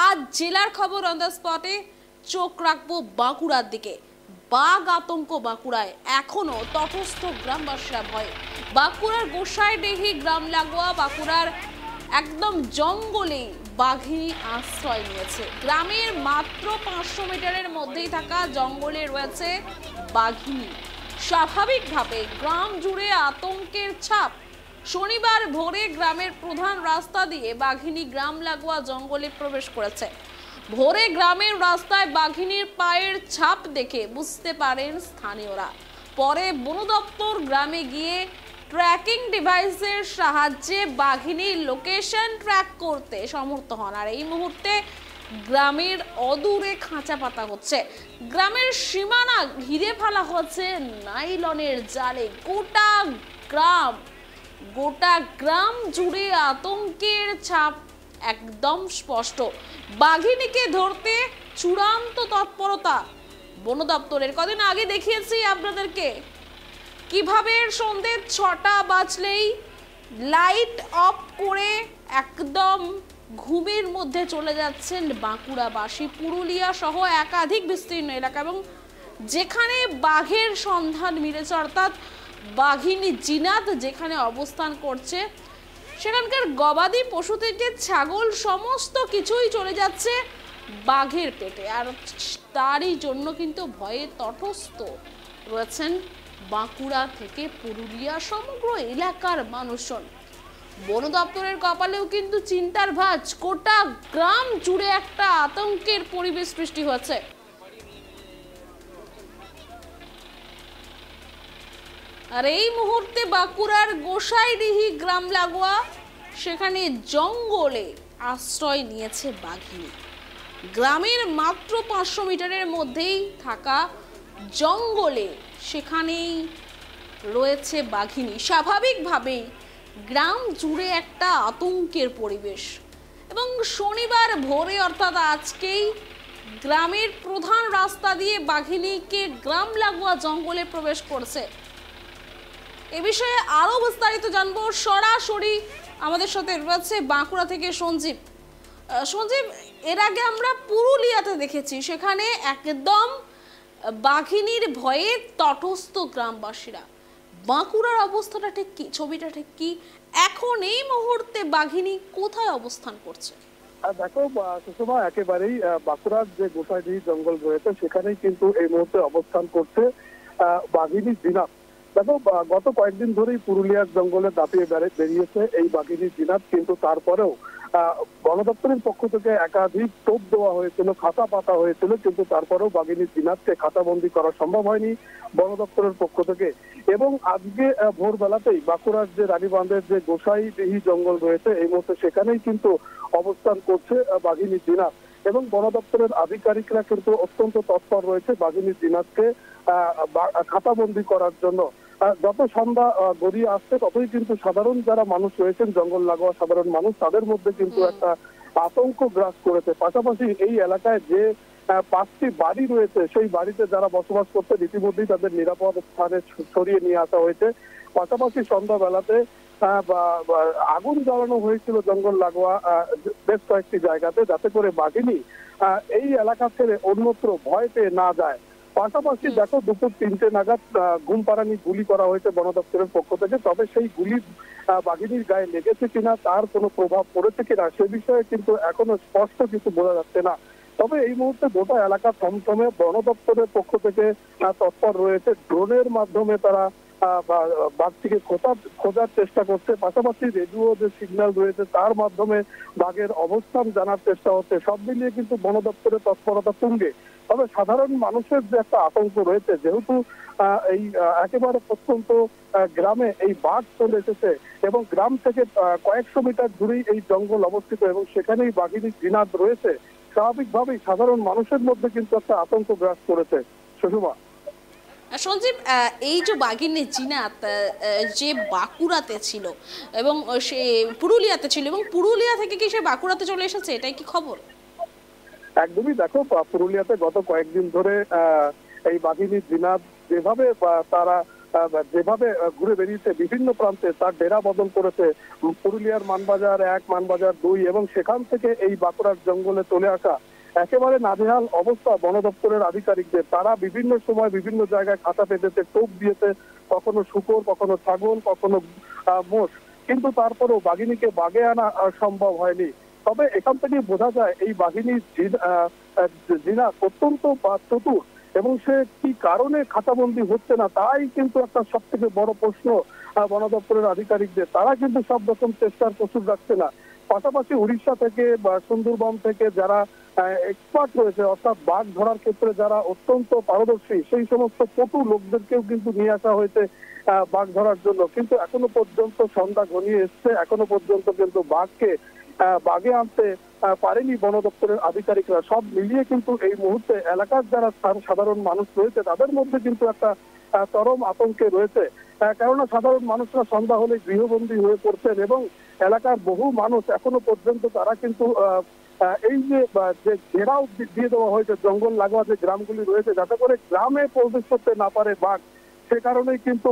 আজ জেলার খবর অন দ্য স্পটে চোখ রাখবো বাঁকুড়ার দিকে। বাঘ আতঙ্ক বাঁকুড়ায়, এখনো তটস্থ গ্রামবাসীরা ভয়ে। বাঁকুড়ার গোসাইডিহি গ্রাম লাগোয়া বাঁকুড়ার একদম জঙ্গলে বাঘিনী আশ্রয় নিয়েছে। গ্রামের মাত্র 500 মিটারের মধ্যেই থাকা জঙ্গলে রয়েছে বাঘিনী। স্বাভাবিকভাবে গ্রাম জুড়ে আতঙ্কের ছাপ। শনিবার ভোরে গ্রামের প্রধান রাস্তা দিয়ে বাঘিনী গ্রাম লাগোয়া জঙ্গলে প্রবেশ করেছে। ভোরে গ্রামের রাস্তায় বাঘিনীর পায়ের ছাপ দেখে বুঝতে পারেন স্থানীয়রা। পরে বন দপ্তর গ্রামে গিয়ে ট্র্যাকিং ডিভাইসের সাহায্যে বাঘিনীর লোকেশন ট্র্যাক করতে সমর্থ হন। আর এই মুহূর্তে গ্রামের অদূরে খাঁচা পাতা হচ্ছে। গ্রামের সীমানা ঘিরে ফেলা হচ্ছে নাইলনের জালে। গোটা গ্রাম জুড়ে আতঙ্কের ছাপ একদম স্পষ্ট। বাঘিনীকে ধরতে চূড়ান্ত তৎপরতা বন দপ্তরের। কদিন আগে দেখিয়েছি আপনাদেরকে কিভাবে সন্ধ্যে 6টা বাজলেই লাইট অফ করে একদম ঘুমের মধ্যে চলে যাচ্ছেন বাঁকুড়াবাসী। পুরুলিয়া সহ একাধিক বিস্তীর্ণ এলাকা এবং যেখানে বাঘের সন্ধান মিলেছে, অর্থাৎ বাঘিনী জিনাত যেখানে অবস্থান করছে, সেখানকার গবাদি পশু থেকে ছাগল সমস্ত কিছুই চলে যাচ্ছে বাঘের পেটে। আর তারই জন্য কিন্তু ভয়ে তটস্থ রয়েছেন বাঁকুড়া থেকে পুরুলিয়া সমগ্র এলাকার মানুষজন। বন দপ্তরের কপালেও কিন্তু চিন্তার ভাঁজ। গোটা গ্রাম জুড়ে একটা আতঙ্কের পরিবেশ সৃষ্টি হয়েছে। আর এই মুহূর্তে বাঁকুড়ার গোসাইডিহি গ্রাম লাগোয়া সেখানে জঙ্গলে আশ্রয় নিয়েছে বাঘিনী। গ্রামের মাত্র 500 মিটারের মধ্যেই থাকা জঙ্গলে সেখানেই রয়েছে বাঘিনী। স্বাভাবিকভাবেই গ্রাম জুড়ে একটা আতঙ্কের পরিবেশ। এবং শনিবার ভোরে অর্থাৎ আজকেই গ্রামের প্রধান রাস্তা দিয়ে বাঘিনীকে গ্রাম লাগোয়া জঙ্গলে প্রবেশ করছে। এ বিষয়ে আরো বিস্তারিত জানবো। সরাসরি আমাদের সাথে রয়েছে বাঁকুড়া থেকে সঞ্জীব। সঞ্জীব, এর আগে আমরা পুরুলিয়াতে দেখেছি, সেখানে একদম বাঘিনীর ভয়ে তটস্থ গ্রামবাসীরা। বাঁকুড়ার অবস্থাটা ঠিক কি, ছবিটা ঠিক কি? এখন এই মুহূর্তে বাঘিনী কোথায় অবস্থান করছে? দেখো সুষমা, একেবারেই বাঁকুড়ার যে গোসাইডিহি জঙ্গল রয়েছে সেখানেই কিন্তু এই মুহূর্তে অবস্থান করছে বাঘিনী জিনাত। দেখো, গত কয়েকদিন ধরেই পুরুলিয়ার জঙ্গলে দাপিয়ে বেরিয়েছে এই বাঘিনী জিনাত, কিন্তু তারপরেও বন দপ্তরের পক্ষ থেকে একাধিক টোপ দেওয়া হয়েছিল, খাতা পাতা হয়েছিল, কিন্তু তারপরেও বাঘিনী জিনাতকে খাতাবন্দি করা সম্ভব হয়নি বন দপ্তরের পক্ষ থেকে। এবং আজকে ভোরবেলাতেই বাঁকুড়ার যে রানীবাঁধের যে গোসাইডিহি জঙ্গল রয়েছে এই মুহূর্তে সেখানেই কিন্তু অবস্থান করছে বাঘিনী জিনাত। এবং বন দপ্তরের আধিকারিকরা কিন্তু অত্যন্ত তৎপর রয়েছে বাঘিনী জিনাতকে খাতাবন্দি করার জন্য। যত সন্ধ্যা গড়িয়ে আসছে ততই কিন্তু সাধারণ যারা মানুষ রয়েছেন, জঙ্গল লাগোয়া সাধারণ মানুষ, তাদের মধ্যে কিন্তু একটা আতঙ্ক গ্রাস করেছে। পাশাপাশি এই এলাকায় যে 5টি বাড়ি রয়েছে সেই বাড়িতে যারা বসবাস করতে ইতিমধ্যেই তাদের নিরাপদ স্থানে সরিয়ে নিয়ে আসা হয়েছে। পাশাপাশি সন্ধ্যাবেলাতে আগুন জ্বালানো হয়েছিল জঙ্গল লাগোয়া বেশ কয়েকটি জায়গাতে, যাতে করে বাঘিনী এই এলাকা ছেড়ে অন্যত্র ভয় পেয়ে না যায়। পাশাপাশি দেখো, দুপুর 3টে নাগাদ ঘুমপাড়ানি গুলি করা হয়েছে বন দপ্তরের পক্ষ থেকে। তবে সেই গুলি বাঘিনীর গায়ে লেগেছে কিনা, তার কোনো প্রভাব পড়েছে কিনা সে বিষয়ে কিন্তু এখনো স্পষ্ট কিছু বোঝা যাচ্ছে না। তবে এই মুহূর্তে গোটা এলাকা থমথমে। বন দপ্তরের পক্ষ থেকে তৎপর রয়েছে, ড্রোনের মাধ্যমে তারা বাঘটিকে খোঁজার চেষ্টা করছে। পাশাপাশি রেডিও যে সিগন্যাল রয়েছে তার মাধ্যমে বাঘের অবস্থান জানার চেষ্টা হচ্ছে। সব মিলিয়ে কিন্তু বন দপ্তরের তৎপরতা তুঙ্গে। তবে সাধারণ মানুষের যে একটা আতঙ্ক রয়েছে, যেহেতু এই একেবারে প্রত্যন্ত গ্রামে এই বাঘ চলে এসেছে এবং গ্রাম থেকে কয়েকশো মিটার দূরেই এই জঙ্গল অবস্থিত এবং সেখানেই বাঘিনী জিনাত রয়েছে, স্বাভাবিকভাবেই সাধারণ মানুষের মধ্যে কিন্তু একটা আতঙ্ক গ্রাস করেছে। সুষমা, সঞ্জীব, এই যে বাঘিনী জিনাত যে বাঁকুড়াতে ছিল এবং সে পুরুলিয়াতে ছিল, এবং পুরুলিয়া থেকে কি সে বাঁকুড়াতে চলে এসেছে, এটাই কি খবর? একদমই। দেখো, পুরুলিয়াতে গত কয়েকদিন ধরে এই বাঘিনী জিনাত যেভাবে তারা যেভাবে ঘুরে বেরিয়েছে বিভিন্ন প্রান্তে, তার ডেরা বদল করেছে। পুরুলিয়ার মানবাজার 1, মানবাজার 2 এবং সেখান থেকে এই বাঁকুড়ার জঙ্গলে চলে আসা একেবারে নাজেহাল অবস্থা বন দপ্তরের আধিকারিকদের। তারা বিভিন্ন সময় বিভিন্ন জায়গায় খাতা পেতেছে, টোপ দিয়েছে, কখনো শূকর, কখনো ছাগল, কখনো মোষ, কিন্তু তারপরেও বাঘিনীকে বাগে আনা সম্ভব হয়নি। তবে এখান থেকে বোঝা যায় এই বাঘিনী জিনা অত্যন্ত চতুর, এবং সে কি কারণে খাতাবন্দি হচ্ছে না, তাই কিন্তু একটা সব থেকে বড় প্রশ্ন বন দপ্তরের আধিকারিকদের। তারা কিন্তু সব রকম চেষ্টার কসুর রাখছে না। পাশাপাশি উড়িষ্যা থেকে বা সুন্দরবন থেকে যারা এক্সপার্ট রয়েছে, অর্থাৎ বাঘ ধরার ক্ষেত্রে যারা অত্যন্ত পারদর্শী, সেই সমস্ত পটু লোকদেরকেও কিন্তু নিয়ে আসা হয়েছে বাঘ ধরার জন্য। কিন্তু এখনো পর্যন্ত সন্ধ্যা ঘনিয়ে এসছে, এখনো পর্যন্ত কিন্তু বাঘকে বাগে আনতে পারেনি বন দপ্তরের আধিকারিকরা। সব মিলিয়ে কিন্তু এই মুহূর্তে এলাকার যারা সাধারণ মানুষ রয়েছে তাদের মধ্যে কিন্তু একটা চরম আতঙ্কে রয়েছে। কেননা সাধারণ মানুষরা সন্ধ্যা হলে গৃহবন্দী হয়ে পড়ছেন, এবং এলাকার বহু মানুষ এখনো পর্যন্ত তারা কিন্তু এই যে ঘেরাও দিয়ে দেওয়া হয়েছে জঙ্গল লাগোয়া যে গ্রামগুলি রয়েছে, যাতে করে গ্রামে প্রবেশ করতে না পারে বাঘ, সে কারণেই কিন্তু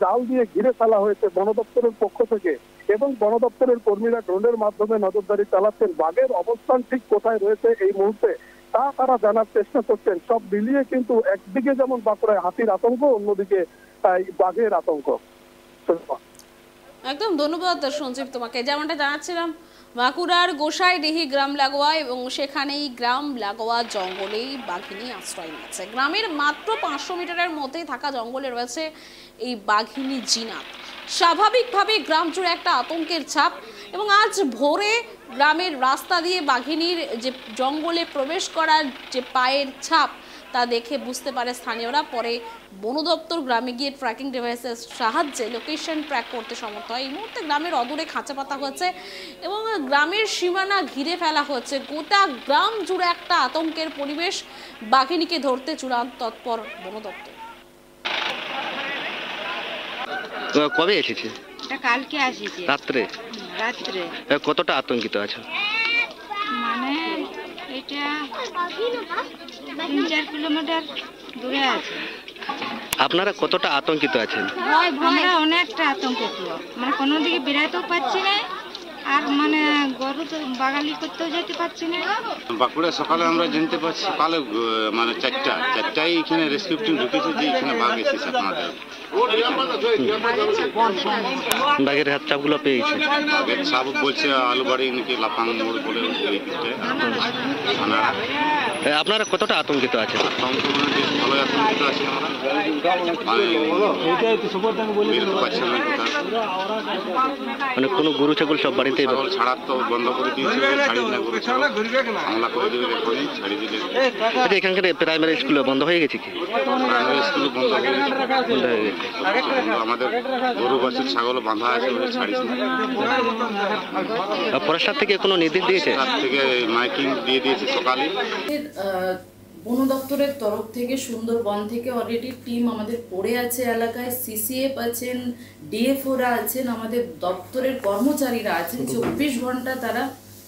জাল দিয়ে ঘিরে ফেলা হয়েছে বন দপ্তরের পক্ষ থেকে। এবং বন দপ্তরের কর্মীরা ড্রোনের মাধ্যমে নজরদারি চালাচ্ছেন। বাঘের অবস্থান ঠিক কোথায় রয়েছে এই মুহূর্তে তা তারা জানার চেষ্টা করছেন। সব মিলিয়ে কিন্তু একদিকে যেমন বাঁকুড়ায় হাতির আতঙ্ক, অন্যদিকে বাঘের আতঙ্ক। একদম ধন্যবাদ সঞ্জীব তোমাকে। যেমনটা জানাচ্ছিলাম, বাঁকুড়ার গোসাইডিহি গ্রাম লাগোয়া এবং সেখানেই গ্রাম লাগোয়া জঙ্গলেই বাঘিনী আশ্রয় নিয়েছে। গ্রামের মাত্র 500 মিটারের মধ্যেই থাকা জঙ্গলে রয়েছে এই বাঘিনী জিনাত। স্বাভাবিকভাবেই গ্রাম জুড়ে একটা আতঙ্কের ছাপ, এবং আজ ভোরে গ্রামের রাস্তা দিয়ে বাঘিনীর যে জঙ্গলে প্রবেশ করার যে পায়ের ছাপ তা দেখে বুঝতে পারে স্থানীয়রা। পরে বন দপ্তর গ্রামে গিয়ে ট্র্যাকিং ডিভাইসের সাহায্যে লোকেশন ট্র্যাক করতে সমর্থ হয়। এই মুহূর্তে গ্রামের অদূরে খাঁচা পাতা হয়েছে এবং গ্রামের সীমানা ঘিরে ফেলা হয়েছে। গোটা গ্রাম জুড়ে একটা আতঙ্কের পরিবেশ। বাঘিনীকে ধরতে চূড়ান্ত তৎপর বন দপ্তর। কবে এসেছে? কালকে আসিছে রাত্রে। কতটা আতঙ্কিত আছো? মানে এটা 3-4 কিলোমিটার দূরে আছে। আপনারা কতটা আতঙ্কিত আছেন? আমরা অনেকটা আতঙ্কিত, মানে কোনো দিকে বেরাতেও পাচ্ছি না, আর মানে গরু তো বাগালি করতেও যেতে পারছি না। বাঁকুড়া সকালে আমরা জানতে পারছি, সকালে মানে 4টায় এখানে রেস্কিউ টিম ঢুকেছে যে এখানে বাঘ এসেছে আপনাদের। বাঘের হাত চাপগুলো পেয়েছে। বাঘের ছাপ বলছে আলুবাড়ি নাকি লাফাং মোড় বলে আপনারা কতটা আতঙ্কিত আছেন? ভালো আতঙ্কিত আছি আমরা, মানে কোনো গরু ছাগল সব বাড়িতে ছাড়ার তো বন্ধ করে দিয়েছে, ছাড়ি না গরু হামলা করে দেবে, এখনই ছাড়ি দিলে। আচ্ছা, এখানকার প্রাইমারি স্কুলে বন্ধ হয়ে গেছে কি? প্রাইমারি স্কুল বন্ধ হয়ে গেছে। আমাদের গরু বাছুর ছাগল বাঁধা আছে, ছাড়িস না। ফরেস্টার থেকে কোনো নির্দেশ দিয়েছে? তার থেকে মাইকিং দিয়ে দিয়েছে সকালে। বন দপ্তরের তরফ থেকে সুন্দরবন থেকে অলরেডি টিম আমাদের পড়ে আছে এলাকায়। সিসিএফ আছেন, ডিএফওরা আছেন, আমাদের দপ্তরের কর্মচারীরা আছেন। 24 ঘন্টা তারা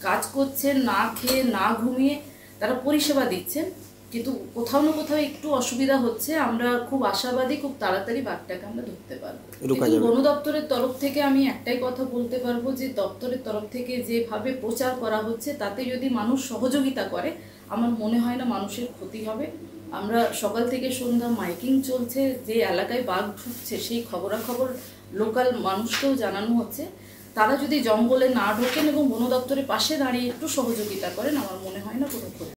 কাজ করছেন, না খেয়ে না ঘুমিয়ে তারা পরিষেবা দিচ্ছেন। কিন্তু কোথাও না কোথাও একটু অসুবিধা হচ্ছে। আমরা খুব আশাবাদী খুব তাড়াতাড়ি বাঘটাকে আমরা ধরতে পারবো। কিন্তু বন দপ্তরের তরফ থেকে আমি একটাই কথা বলতে পারবো যে দপ্তরের তরফ থেকে যেভাবে প্রচার করা হচ্ছে তাতে যদি মানুষ সহযোগিতা করে, আমার মনে হয় না মানুষের ক্ষতি হবে। আমরা সকাল থেকে সন্ধ্যা মাইকিং চলছে, যে এলাকায় বাঘ ঢুকছে সেই খবরাখবর লোকাল মানুষকেও জানানো হচ্ছে। তারা যদি জঙ্গলে না ঢোকেন এবং বন দপ্তরের পাশে দাঁড়িয়ে একটু সহযোগিতা করেন, আমার মনে হয় না কোনো ক্ষতি।